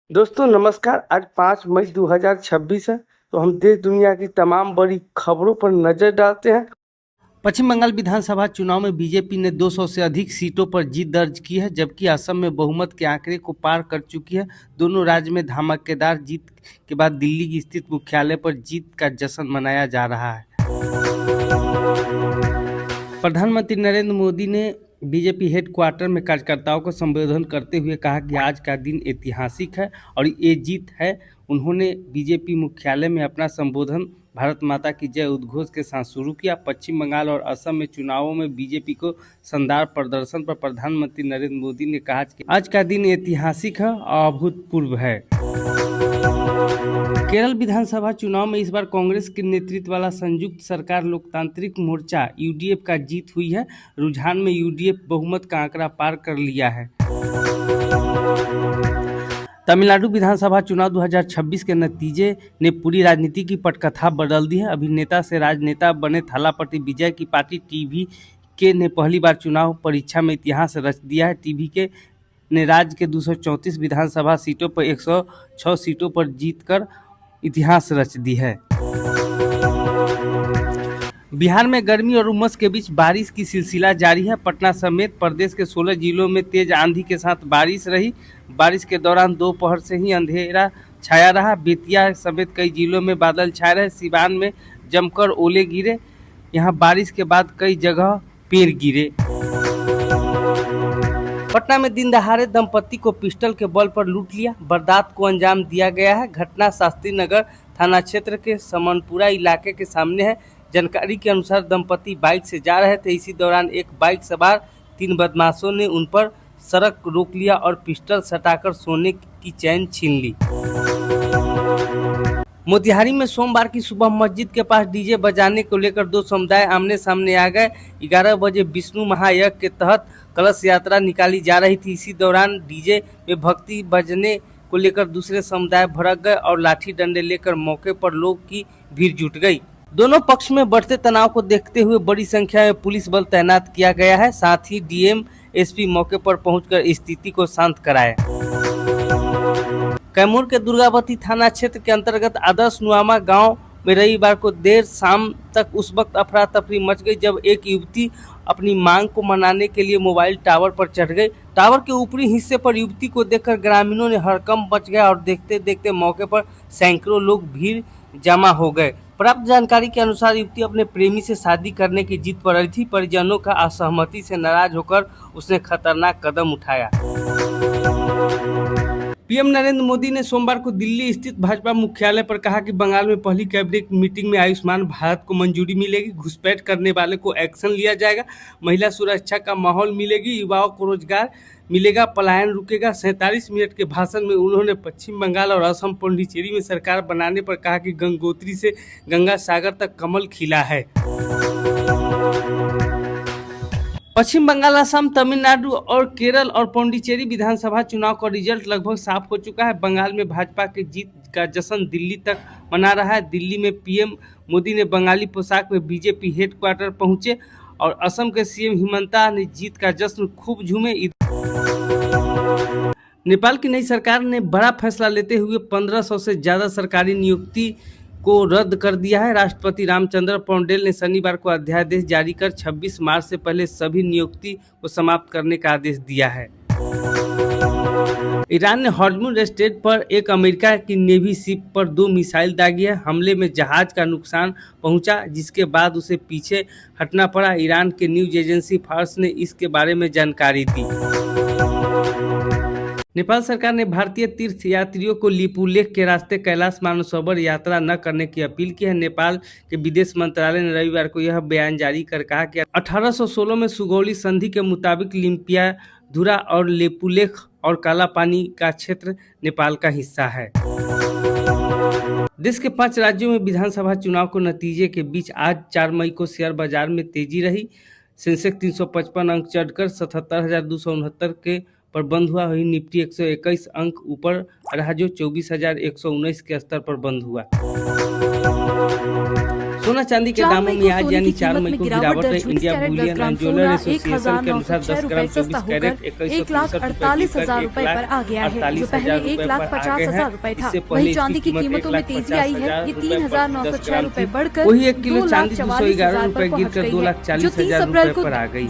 दोस्तों नमस्कार। आज 5 मई 2026 है। तो हम देश दुनिया की तमाम बड़ी खबरों पर नजर डालते हैं। पश्चिम बंगाल विधानसभा चुनाव में बीजेपी ने 200 से अधिक सीटों पर जीत दर्ज की है, जबकि असम में बहुमत के आंकड़े को पार कर चुकी है। दोनों राज्य में धमाकेदार जीत के बाद दिल्ली की स्थित मुख्यालय पर जीत का जश्न मनाया जा रहा है। प्रधानमंत्री नरेंद्र मोदी ने बीजेपी हेडक्वार्टर में कार्यकर्ताओं को संबोधन करते हुए कहा कि आज का दिन ऐतिहासिक है और ये जीत है। उन्होंने बीजेपी मुख्यालय में अपना संबोधन भारत माता की जय उद्घोष के साथ शुरू किया। पश्चिम बंगाल और असम में चुनावों में बीजेपी को शानदार प्रदर्शन पर प्रधानमंत्री नरेंद्र मोदी ने कहा कि आज का दिन ऐतिहासिक है और अभूतपूर्व है। केरल विधानसभा चुनाव में इस बार कांग्रेस के नेतृत्व वाला संयुक्त सरकार लोकतांत्रिक मोर्चा यूडीएफ का जीत हुई है। रुझान में यूडीएफ बहुमत का आंकड़ा पार कर लिया है। तमिलनाडु विधानसभा चुनाव 2026 के नतीजे ने पूरी राजनीति की पटकथा बदल दी है। अभिनेता से राजनेता बने थालापति विजय की पार्टी टीवीके ने पहली बार चुनाव परीक्षा में इतिहास रच दिया है। टीवीके ने राज्य के 234 विधानसभा सीटों पर 106 सीटों पर जीतकर इतिहास रच दी है। बिहार में गर्मी और उमस के बीच बारिश की सिलसिला जारी है। पटना समेत प्रदेश के 16 जिलों में तेज आंधी के साथ बारिश रही। बारिश के दौरान दोपहर से ही अंधेरा छाया रहा। बेतिया समेत कई जिलों में बादल छाए रहे। सिवान में जमकर ओले गिरे। यहां बारिश के बाद कई जगह पेड़ गिरे। पटना में दिन दहाड़े दंपति को पिस्टल के बल पर लूट लिया, वारदात को अंजाम दिया गया है। घटना शास्त्री नगर थाना क्षेत्र के समनपुरा इलाके के सामने है। जानकारी के अनुसार दंपति बाइक से जा रहे थे। इसी दौरान एक बाइक सवार 3 बदमाशों ने उन पर सड़क रोक लिया और पिस्टल सटाकर सोने की चैन छीन ली। मोतिहारी में सोमवार की सुबह मस्जिद के पास डीजे बजाने को लेकर दो समुदाय आमने सामने आ गए। 11 बजे विष्णु महायज्ञ के तहत कलश यात्रा निकाली जा रही थी। इसी दौरान डीजे में भक्ति बजने को लेकर दूसरे समुदाय भड़क गए और लाठी डंडे लेकर मौके पर लोग की भीड़ जुट गई। दोनों पक्ष में बढ़ते तनाव को देखते हुए बड़ी संख्या में पुलिस बल तैनात किया गया है। साथ ही डीएम एसपी मौके पर पहुंचकर स्थिति को शांत कराए। कैमूर के दुर्गावती थाना क्षेत्र के अंतर्गत आदर्श नुआमा गांव में रविवार को देर शाम तक उस वक्त अफरा तफरी मच गई जब एक युवती अपनी मांग को मनाने के लिए मोबाइल टावर पर चढ़ गई। टावर के ऊपरी हिस्से पर युवती को देखकर ग्रामीणों ने हड़कंप मच गया और देखते देखते मौके पर सैकड़ों लोग भीड़ जमा हो गए। प्राप्त जानकारी के अनुसार युवती अपने प्रेमी से शादी करने की जिद पर अड़ी थी। परिजनों का असहमति से नाराज होकर उसने खतरनाक कदम उठाया। पीएम नरेंद्र मोदी ने सोमवार को दिल्ली स्थित भाजपा मुख्यालय पर कहा कि बंगाल में पहली कैबिनेट मीटिंग में आयुष्मान भारत को मंजूरी मिलेगी, घुसपैठ करने वाले को एक्शन लिया जाएगा, महिला सुरक्षा का माहौल मिलेगी, युवाओं को रोजगार मिलेगा, पलायन रुकेगा। 47 मिनट के भाषण में उन्होंने पश्चिम बंगाल और असम पुडुचेरी में सरकार बनाने पर कहा कि गंगोत्री से गंगा सागर तक कमल खिला है। पश्चिम बंगाल, असम, तमिलनाडु और केरल और पुडुचेरी विधानसभा चुनाव का रिजल्ट लगभग साफ हो चुका है। बंगाल में भाजपा की जीत का जश्न दिल्ली तक मना रहा है। दिल्ली में पीएम मोदी ने बंगाली पोशाक में बीजेपी हेडक्वार्टर पहुंचे और असम के सीएम हिमंता ने जीत का जश्न खूब झूमे। नेपाल की नई सरकार ने बड़ा फैसला लेते हुए 1500 से ज्यादा सरकारी नियुक्ति को रद्द कर दिया है। राष्ट्रपति रामचंद्र पौडेल ने शनिवार को अध्यादेश जारी कर 26 मार्च से पहले सभी नियुक्ति को समाप्त करने का आदेश दिया है। ईरान ने हॉर्मुज़ स्ट्रेट पर एक अमेरिका की नेवी शिप पर 2 मिसाइल दागी है। हमले में जहाज का नुकसान पहुंचा, जिसके बाद उसे पीछे हटना पड़ा। ईरान के न्यूज एजेंसी फार्स ने इसके बारे में जानकारी दी। नेपाल सरकार ने भारतीय तीर्थ यात्रियों को लिपुलेख के रास्ते कैलाश मानसरोवर यात्रा न करने की अपील की है। नेपाल के विदेश मंत्रालय ने रविवार को यह बयान जारी कर कहा कि 1816 में सुगौली संधि के मुताबिक लिम्पियाधुरा और लिपुलेख और कालापानी का क्षेत्र नेपाल का हिस्सा है। देश के 5 राज्यों में विधानसभा चुनाव के नतीजे के बीच आज 4 मई को शेयर बाजार में तेजी रही। सेंसेक्स 355 अंक चढ़कर 77,269 के पर बंद हुआ। वही निफ्टी 121 अंक ऊपर रहा जो 24,119 के स्तर पर बंद हुआ। सोना चांदी के दामों में आज यानी 4 मई को गिरावट है। India Boolean and jeweller association के अनुसार 10 ग्राम 24 कैरेट 1,48,000 रुपए पर आ गया है, जो पहले 1,50,000 रुपए था। वहीं चांदी की कीमतों में तेजी आई है, ये 3,906 रुपए बढ़कर वही 1 किलो चांदी 211 रुपए गिरकर 2,40,000 रुपए पर आ गई है।